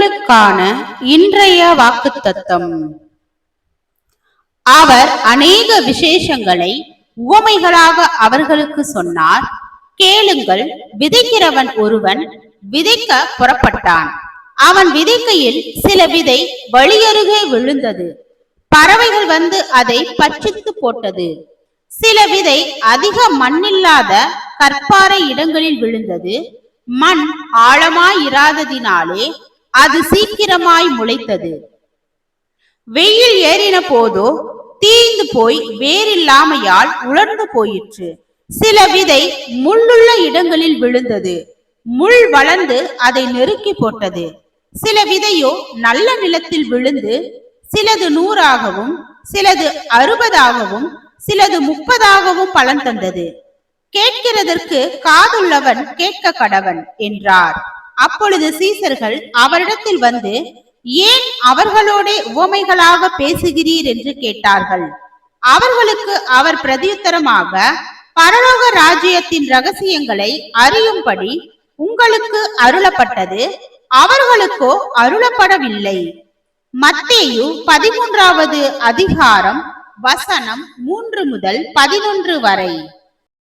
உங்களுக்கான இன்றைய வாக்குத்தத்தம். அவர் அநேக விசேஷங்களை உவமைகளாக அவர்களுக்கு சொன்னார். கேளுங்கள், விதைக்கிறவன் ஒருவன் விதைக்க புறப்பட்டான். அவன் விதைக்கையில் சில விதை வழியருகே விழுந்தது. பறவைகள் வந்து அதை பட்சித்து போட்டது. சில விதை அதிக மண்ணில்லாத கற்பாறை இடங்களில் விழுந்தது. மண் ஆழமாயிராததினாலே அது சீக்கிரமாய் முளைத்தது. வெயில் ஏறின போதோ தீந்து போய் வேறில்லாமையால் உலர்ந்து போயிற்று. சில விதை முள்ளுள்ள இடங்களில் விழுந்தது. முள் வளர்ந்து அதை நெருக்கி போட்டது. சில விதையோ நல்ல நிலத்தில் விழுந்து சிலது 100ஆகவும் சிலது 60ஆகவும் சிலது 30ஆகவும் பலன் தந்தது. கேட்கிறதற்கு காதுள்ளவன் கேட்க கடவன் என்றார். அப்பொழுது சீசர்கள் அவரிடத்தில் வந்து, ஏன் அவர்களோட உவமைகளாக பேசுகிறீர் என்று கேட்டார்கள். அவர்களுக்கு அவர் பிரதியுத்தரமாக, பரலோக ராஜ்யத்தின் ரகசியங்களை அறியும்படி உங்களுக்கு அருளப்பட்டது, அவர்களுக்கோ அருளப்படவில்லை. மத்தேயு 13வது அதிகாரம் வசனம் 3 முதல் 11 வரை.